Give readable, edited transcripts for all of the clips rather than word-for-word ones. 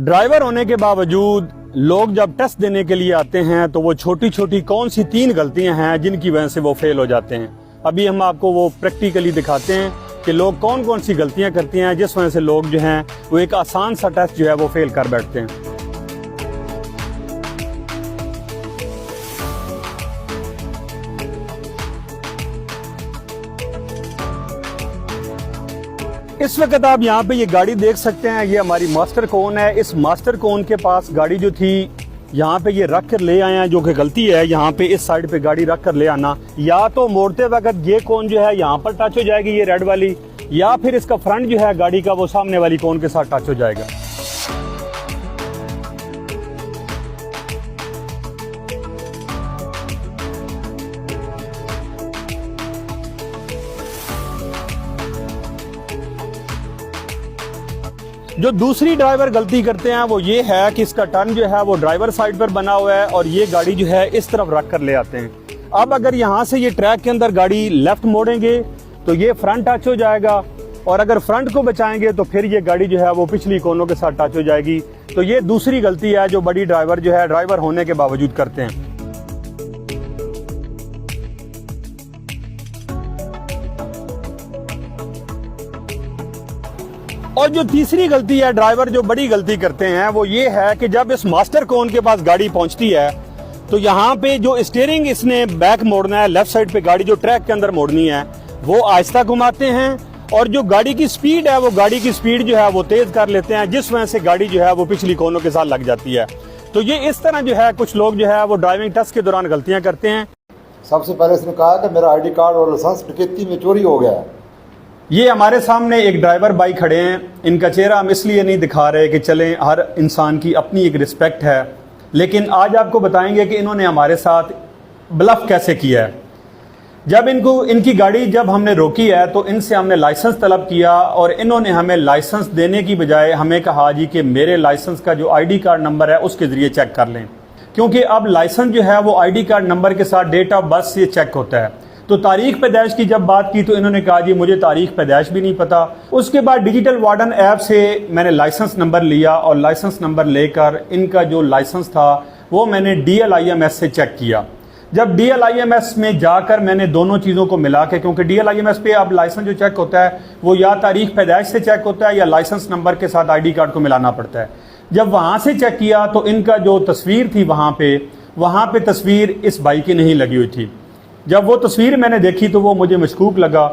Driver होने के बावजूद लोग जब टेस्ट देने के लिए आते हैं तो वो छोटी छोटी कौन सी 3 गलतियां हैं जिनकी वजह से वो फेल हो जाते हैं। अभी हम आपको वो प्रैक्टिकली दिखाते हैं कि लोग कौन कौन सी गलतियां करते हैं जिस वजह से लोग जो हैं वो एक आसान सा टेस्ट जो है वो फेल कर बैठते हैं। इस वक्त आप यहाँ पे ये गाड़ी देख सकते हैं, ये हमारी मास्टर कोन है। इस मास्टर कोन के पास गाड़ी जो थी यहाँ पे ये रख कर ले आए हैं, जो कि गलती है। यहाँ पे इस साइड पे गाड़ी रख कर ले आना, या तो मोड़ते वक्त ये कोन जो है यहाँ पर टच हो जाएगी, ये रेड वाली, या फिर इसका फ्रंट जो है गाड़ी का वो सामने वाली कोन के साथ टच हो जाएगा। जो दूसरी ड्राइवर गलती करते हैं वो ये है कि इसका टर्न जो है वो ड्राइवर साइड पर बना हुआ है और ये गाड़ी जो है इस तरफ रख कर ले आते हैं। अब अगर यहाँ से ये ट्रैक के अंदर गाड़ी लेफ्ट मोड़ेंगे तो ये फ्रंट टच हो जाएगा, और अगर फ्रंट को बचाएंगे तो फिर ये गाड़ी जो है वो पिछली कोनों के साथ टच हो जाएगी। तो ये दूसरी गलती है जो बड़ी ड्राइवर जो है ड्राइवर होने के बावजूद करते हैं। और जो तीसरी गलती है ड्राइवर जो बड़ी गलती करते हैं वो ये है कि जब इस मास्टर कोन के पास गाड़ी पहुंचती है तो यहाँ पे जो स्टीयरिंग इसने बैक मोड़ना है, लेफ्ट साइड पे गाड़ी जो ट्रैक के अंदर मोड़नी है वो आहिस्ता घुमाते हैं, और जो गाड़ी की स्पीड है वो गाड़ी की स्पीड जो है वो तेज कर लेते हैं, जिस वजह से गाड़ी जो है वो पिछली कोनों के साथ लग जाती है। तो ये इस तरह जो है कुछ लोग जो है वो ड्राइविंग टेस्ट के दौरान गलतियां करते हैं। सबसे पहले इसने कहा कि मेरा ID कार्ड और लाइसेंस डकैती में चोरी हो गया है। ये हमारे सामने एक ड्राइवर भाई खड़े हैं, इनका चेहरा हम इसलिए नहीं दिखा रहे कि चलें हर इंसान की अपनी एक रिस्पेक्ट है, लेकिन आज आपको बताएंगे कि इन्होंने हमारे साथ ब्लफ कैसे किया है। जब इनकी गाड़ी जब हमने रोकी है तो इनसे हमने लाइसेंस तलब किया, और इन्होंने हमें लाइसेंस देने की बजाय हमें कहा जी कि मेरे लाइसेंस का जो ID कार्ड नंबर है उसके जरिए चेक कर लें, क्योंकि अब लाइसेंस जो है वो ID कार्ड नंबर के साथ डेट ऑफ बर्थ से चेक होता है। तो तारीख पैदाइश की जब बात की तो इन्होंने कहा जी मुझे तारीख पैदाइश भी नहीं पता। उसके बाद डिजिटल वार्डन ऐप से मैंने लाइसेंस नंबर लिया, और लाइसेंस नंबर लेकर इनका जो लाइसेंस था वो मैंने DLIMS से चेक किया। जब DLIMS में जाकर मैंने दोनों चीज़ों को मिला के, क्योंकि DLIMS पे अब लाइसेंस जो चेक होता है वो या तारीख पैदाइश से चेक होता है या लाइसेंस नंबर के साथ ID कार्ड को मिलाना पड़ता है। जब वहाँ से चेक किया तो इनका जो तस्वीर थी वहाँ पे तस्वीर इस बाइक की नहीं लगी हुई थी। जब वो तस्वीर मैंने देखी तो वो मुझे मशकूक लगा।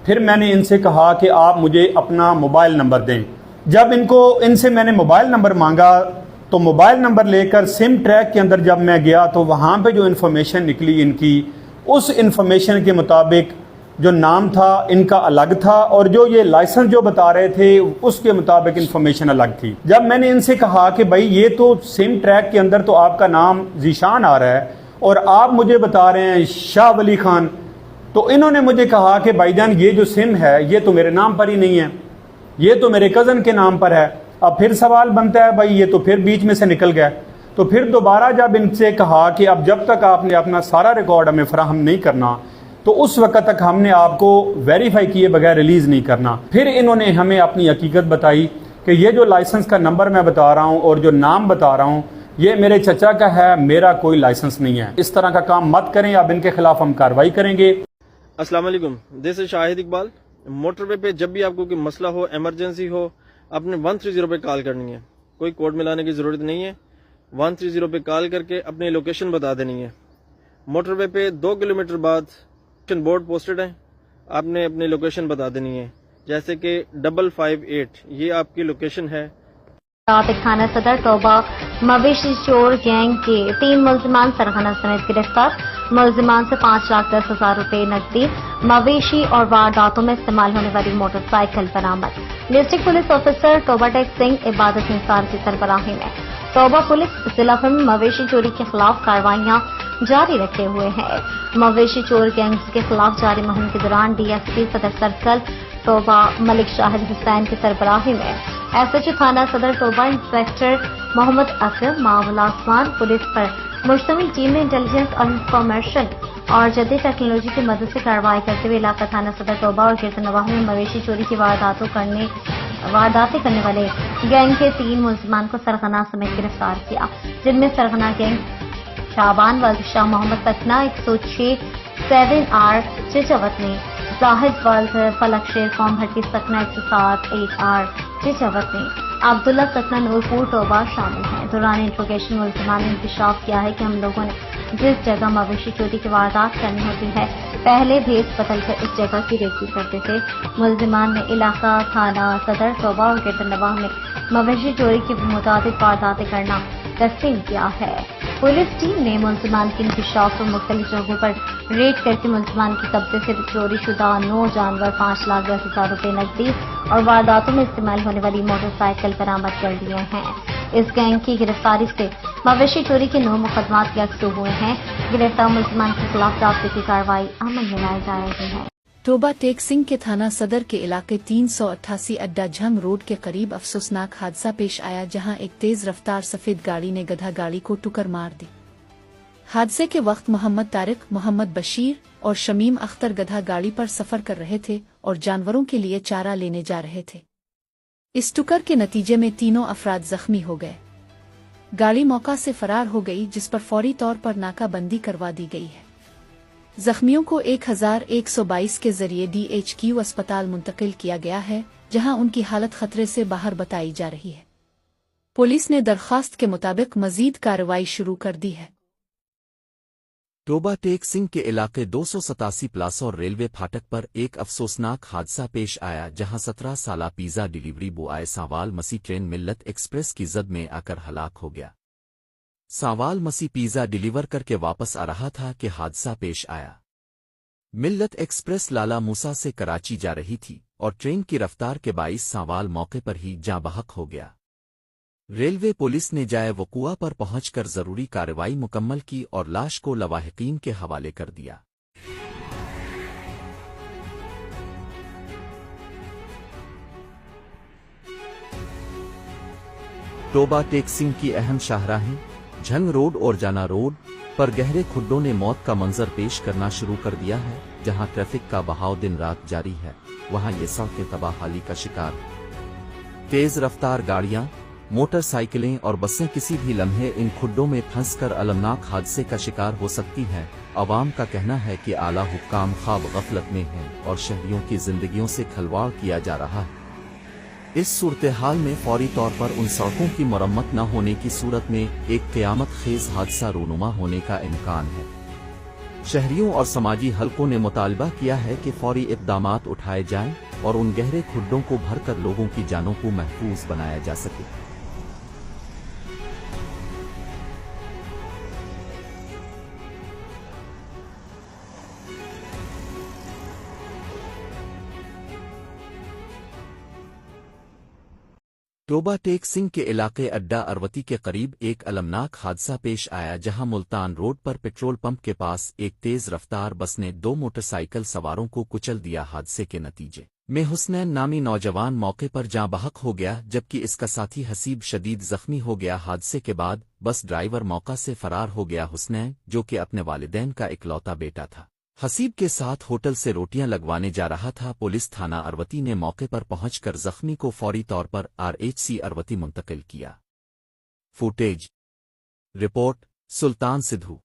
फिर मैंने इनसे कहा कि आप मुझे अपना मोबाइल नंबर दें। जब इनसे मैंने मोबाइल नंबर मांगा तो मोबाइल नंबर लेकर सिम ट्रैक के अंदर जब मैं गया तो वहाँ पे जो इन्फॉर्मेशन निकली इनकी, उस इन्फॉर्मेशन के मुताबिक जो नाम था इनका अलग था, और जो ये लाइसेंस जो बता रहे थे उसके मुताबिक इन्फॉर्मेशन अलग थी। जब मैंने इनसे कहा कि भाई ये तो सिम ट्रैक के अंदर तो आपका नाम जीशान आ रहा है और आप मुझे बता रहे हैं शाह वली खान, तो इन्होंने मुझे कहा कि भाईजान ये जो सिम है ये तो मेरे नाम पर ही नहीं है, ये तो मेरे कज़न के नाम पर है। अब फिर सवाल बनता है भाई ये तो फिर बीच में से निकल गया। तो फिर दोबारा जब इनसे कहा कि अब जब तक आपने अपना सारा रिकॉर्ड हमें फराहम नहीं करना तो उस वक्त तक हमने आपको वेरीफाई किए बगैर रिलीज़ नहीं करना। फिर इन्होंने हमें अपनी हकीकत बताई कि ये जो लाइसेंस का नंबर मैं बता रहा हूँ और जो नाम बता रहा हूँ ये मेरे चचा का है, मेरा कोई लाइसेंस नहीं है। इस तरह का काम मत करें, अब इनके खिलाफ हम कार्रवाई करेंगे। अस्सलाम वालेकुम, this is Shahid Iqbal. Motorway पे जब भी आपको कोई मसला हो, इमरजेंसी हो, अपने 130 पे कॉल करनी है। कोई कोड मिलाने की ज़रूरत नहीं है। 130 पे कॉल करके अपनी लोकेशन बता देनी है। मोटरवे पे 2 किलोमीटर बाद बोर्ड पोस्टेड है, आपने अपनी लोकेशन बता देनी है, जैसे कि 558 ये आपकी लोकेशन है। थाना सदर तोबा मवेशी चोर गैंग के 3 मुलजिमान सरगना समेत गिरफ्तार। मुलजिमान से 5,10,000 रुपए नकदी, मवेशी और वारदातों में इस्तेमाल होने वाली मोटरसाइकिल बरामद। डिस्ट्रिक्ट पुलिस ऑफिसर तोबा टेक सिंह इबादत निसार की सरबराही में तोबा पुलिस जिला भर में मवेशी चोरी के खिलाफ कार्रवाइयां जारी रखे हुए हैं। मवेशी चोर गैंग्स के खिलाफ जारी मुहिम के दौरान DSP सदर सर्कल तोबा मलिक शाहिद हुसैन की सरबराही में SHO थाना सदर तोबा इंस्पेक्टर मोहम्मद असलम मामला आसमान पुलिस पर मुश्तमिल टीम ने इंटेलिजेंस और इंफॉर्मेशन और जदीद टेक्नोलॉजी की मदद से कार्रवाई करते हुए इलाका थाना सदर तोबा और गिरद नवाह में मवेशी चोरी की वारदातों करने वारदातें करने वाले गैंग के 3 मुलजमान को सरगना समेत गिरफ्तार किया, जिनमें सरगना गैंग शाबान वर्ग शाह मोहम्मद तकना 106 7R चिचवतनी, जाहिद वर्ग फलक शेर कौम भट्टी सकना 107 8R चिचवतनी, अब्दुल्ला सकना नूरपुर टोबा शामिल हैं। दौरान इंट्रोगेशन मुलजमान ने इंकशाफ किया है कि हम लोगों ने जिस जगह मवेशी चोरी की वारदात करनी होती है पहले भेस बदल कर इस जगह की रेकी करते थे। मुलजिमान ने इलाका थाना सदर टोबा और गिरदनवाह में मवेशी चोरी की मुताबिक वारदातें करना तस्लीम किया है। पुलिस टीम ने मुलजिमान की इंकशाफ और मुख्तलिफ जगहों पर रेड करके मुलजिमान के कब्जे से चोरी शुदा 9 जानवर, 5,10,000 रुपये नकदी और वारदातों में इस्तेमाल होने वाली मोटरसाइकिल बरामद कर लिए हैं। इस गैंग की गिरफ्तारी से मवेशी चोरी के 9 मुकदमात यकसू हुए हैं। गिरफ्तार मुलजिमान के खिलाफ जाब्ते की कार्रवाई अमल में लाई जा रही है। टोबा टेक सिंह के थाना सदर के इलाके 388 अड्डा झंग रोड के करीब अफसोसनाक हादसा पेश आया, जहां एक तेज रफ्तार सफेद गाड़ी ने गधा गाड़ी को टुक्कर मार दी। हादसे के वक्त मोहम्मद तारिक, मोहम्मद बशीर और शमीम अख्तर गधा गाड़ी पर सफर कर रहे थे और जानवरों के लिए चारा लेने जा रहे थे। इस टुक्कर के नतीजे में तीनों अफराद जख्मी हो गए। गाड़ी मौका से फरार हो गई, जिस पर फौरी तौर पर नाकाबंदी करवा दी गई है। जख्मियों को 1122 के जरिए DHQ अस्पताल मुंतकिल किया गया है, जहां उनकी हालत खतरे से बाहर बताई जा रही है। पुलिस ने दरख्वास्त के मुताबिक मजीद कार्रवाई शुरू कर दी है। टोबा टेक सिंह के इलाके 287 प्लास और रेलवे फाटक पर एक अफसोसनाक हादसा पेश आया, जहां 17 साला पिज़्ज़ा डिलीवरी बॉय सावाल मसी ट्रेन मिल्लत एक्सप्रेस की जद में आकर हलाक हो गया। सावाल मसी पिज़्ज़ा डिलीवर करके वापस आ रहा था कि हादसा पेश आया। मिल्लत एक्सप्रेस लाला मूसा से कराची जा रही थी और ट्रेन की रफ्तार के बाइस सावाल मौके पर ही जाँ बहक हो गया। रेलवे पुलिस ने जाए वक़ुआ पर पहुंचकर जरूरी कार्रवाई मुकम्मल की और लाश को लवाहिकीन के हवाले कर दिया। टोबा टेक सिंह की अहम शाहराहें झंग रोड और जाना रोड पर गहरे खुड्डों ने मौत का मंजर पेश करना शुरू कर दिया है। जहां ट्रैफिक का बहाव दिन रात जारी है, वहां ये सड़कें तबाहाली का शिकार। तेज रफ्तार गाड़ियां, मोटरसाइकिलें और बसें किसी भी लम्हे इन खुड्डों में फंसकर अलमनाक हादसे का शिकार हो सकती हैं। अवाम का कहना है कि आला हुक्काम ख्वाब गफलत में हैं और शहरियों की जिंदगियों से खिलवाड़ किया जा रहा है। इस सूरत हाल में फौरी तौर पर उन सड़कों की मरम्मत न होने की सूरत में एक क़यामत खेज हादसा रूनुमा होने का इम्कान है। शहरियों और समाजी हलकों ने मुतालबा किया है कि फौरी इक़दामात उठाए जाएं और उन गहरे खुड्डों को भरकर लोगों की जानों को महफूज बनाया जा सके। टोबा टेक सिंह के इलाके अड्डा अरवती के करीब एक अलमनाक हादसा पेश आया, जहां मुल्तान रोड पर पेट्रोल पंप के पास एक तेज रफ्तार बस ने 2 मोटरसाइकिल सवारों को कुचल दिया। हादसे के नतीजे में हुसनैन नामी नौजवान मौके पर जाँ बहक हो गया, जबकि इसका साथी हसीब शदीद जख्मी हो गया। हादसे के बाद बस ड्राइवर मौका से फरार हो गया। हुसनैन, जो कि अपने वालिदैन का इकलौता बेटा था, हसीब के साथ होटल से रोटियां लगवाने जा रहा था। पुलिस थाना अरवती ने मौके पर पहुंचकर जख्मी को फौरी तौर पर RHC अरवती मुंतकिल किया। फुटेज रिपोर्ट सुल्तान सिद्धू।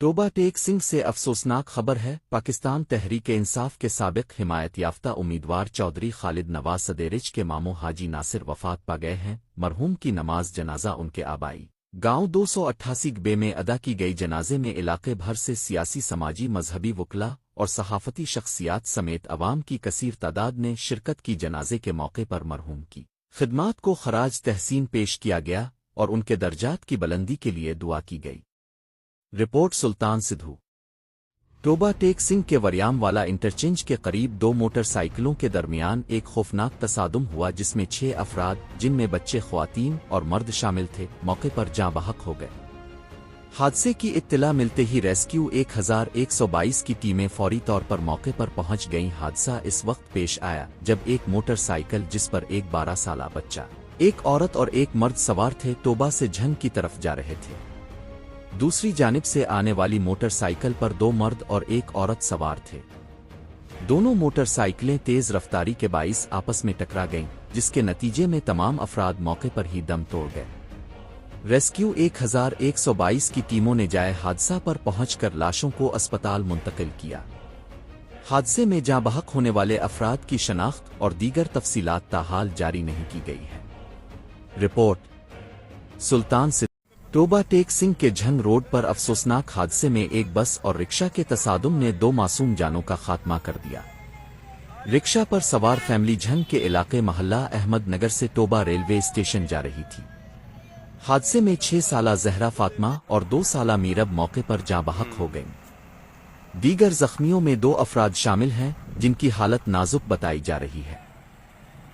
टोबा टेक सिंह से अफसोसनाक खबर है। पाकिस्तान तहरीक इंसाफ के साबिक हिमायत याफ्ता उम्मीदवार चौधरी खालिद नवाज सदेरिच के मामू हाजी नासिर वफात पा गए हैं। मरहूम की नमाज जनाजा उनके आबाई गांव 288 बे में अदा की गई। जनाजे में इलाके भर से सियासी, समाजी, मजहबी वकला और सहाफती शख्सियात समेत अवाम की कसीर तादाद ने शिरकत की। जनाजे के मौके पर मरहूम की खिदमात को खराज तहसीन पेश किया गया और उनके दर्जात की बुलंदी के लिए दुआ की गई। रिपोर्ट सुल्तान सिद्धू। टोबा टेक सिंह के वरियामवाला इंटरचेंज के करीब 2 मोटरसाइकिलों के दरमियान एक खौफनाक तसादुम हुआ जिसमें 6 अफराद, जिनमें बच्चे, ख्वातीन और मर्द शामिल थे, मौके पर जाँ बहक हो गए। हादसे की इत्तला मिलते ही रेस्क्यू 1122 की टीमें फौरी तौर पर मौके पर पहुंच गईं। हादसा इस वक्त पेश आया जब एक मोटरसाइकिल जिस पर एक 12 साला बच्चा, एक औरत और एक मर्द सवार थे, टोबा से झंग की तरफ जा रहे थे। दूसरी जानिब से आने वाली मोटरसाइकिल पर 2 मर्द और एक औरत सवार थे। दोनों मोटरसाइकिलें तेज रफ्तारी के बाइस आपस में टकरा गईं, जिसके नतीजे में तमाम अफराद मौके पर ही दम तोड़ गए। रेस्क्यू 1122 की टीमों ने जाए हादसा पर पहुंचकर लाशों को अस्पताल मुंतकिल किया। हादसे में जाँ बहक होने वाले अफराद की शनाख्त और दीगर तफसीलात ताहाल जारी नहीं की गई है। रिपोर्ट सुल्तान सिद्धू। टोबा टेक सिंह के झंग रोड पर अफसोसनाक हादसे में एक बस और रिक्शा के तसादुम ने 2 मासूम जानों का खात्मा कर दिया। रिक्शा पर सवार फैमिली झंग के इलाके महल्ला अहमद नगर से टोबा रेलवे स्टेशन जा रही थी। हादसे में 6 साला जहरा फातिमा और 2 साला मीरब मौके पर जाँ बहक हो गईं। दीगर जख्मियों में 2 अफराद शामिल हैं, जिनकी हालत नाजुक बताई जा रही है।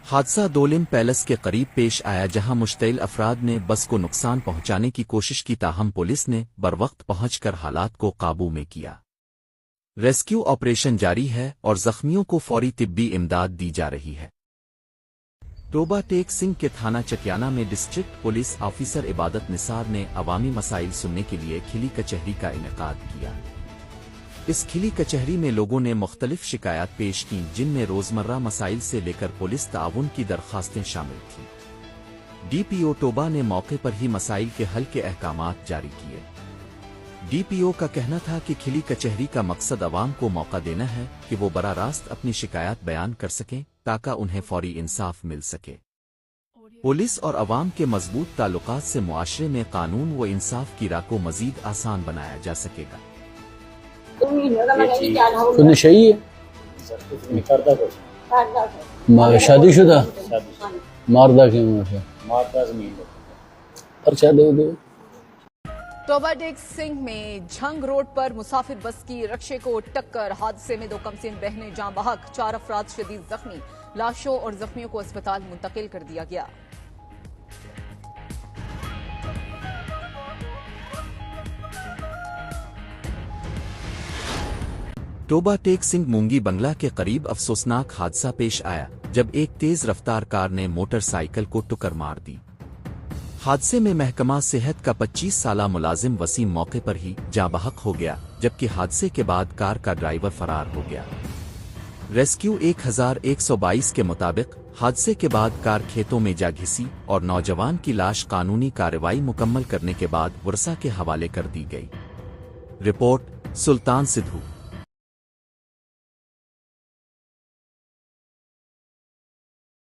हादसा दोलिम पैलेस के करीब पेश आया, जहां मुश्तइल अफराद ने बस को नुकसान पहुंचाने की कोशिश की, ताहम पुलिस ने बरवक्त पहुंचकर हालात को काबू में किया। रेस्क्यू ऑपरेशन जारी है और जख्मियों को फौरी तिब्बी इमदाद दी जा रही है। टोबा टेक सिंह के थाना चकियाना में डिस्ट्रिक्ट पुलिस ऑफिसर इबादत निसार ने अवामी मसाइल सुनने के लिए खिली कचहरी का इनेकाद किया। इस खिली कचहरी में लोगों ने मुख्तलिफ शिकायत पेश की, जिनमें रोजमर्रा मसाइल से लेकर पुलिस ताउन की दरखास्तें शामिल थीं। डीपीओ टोबा ने मौके पर ही मसाइल के हल के अहकामात जारी किए। डीपीओ का कहना था कि खिली कचहरी का मकसद अवाम को मौका देना है कि वो बराह रास्त अपनी शिकायत बयान कर सकें, ताकि उन्हें फौरी इंसाफ मिल सके। पुलिस और अवाम के मजबूत ताल्लुकात से मुआशरे में कानून व इंसाफ की राह को मजीद आसान बनाया जा सकेगा। नशई है, शादीशुदा, मारदा क्यों है? पर्चा दे दो। टोबा टेक सिंह में झंग रोड पर मुसाफिर बस की रक्षे को टक्कर। हादसे में 2 कमसिन बहनें जाँ बहक, 4 अफराद शदीद जख्मी। लाशों और जख्मियों को अस्पताल मुंतकिल कर दिया गया। टोबा टेक सिंह मूंगी बंगला के करीब अफसोसनाक हादसा पेश आया जब एक तेज रफ्तार कार ने मोटरसाइकिल को टक्कर मार दी। हादसे में महकमा सेहत का 25 साला मुलाजिम वसीम मौके पर ही जाँ बहक हो गया, जबकि हादसे के बाद कार का ड्राइवर फरार हो गया। रेस्क्यू 1122 के मुताबिक हादसे के बाद कार खेतों में जा घिसी और नौजवान की लाश कानूनी कार्रवाई मुकम्मल करने के बाद वर्सा के हवाले कर दी गई। रिपोर्ट सुल्तान सिद्धू।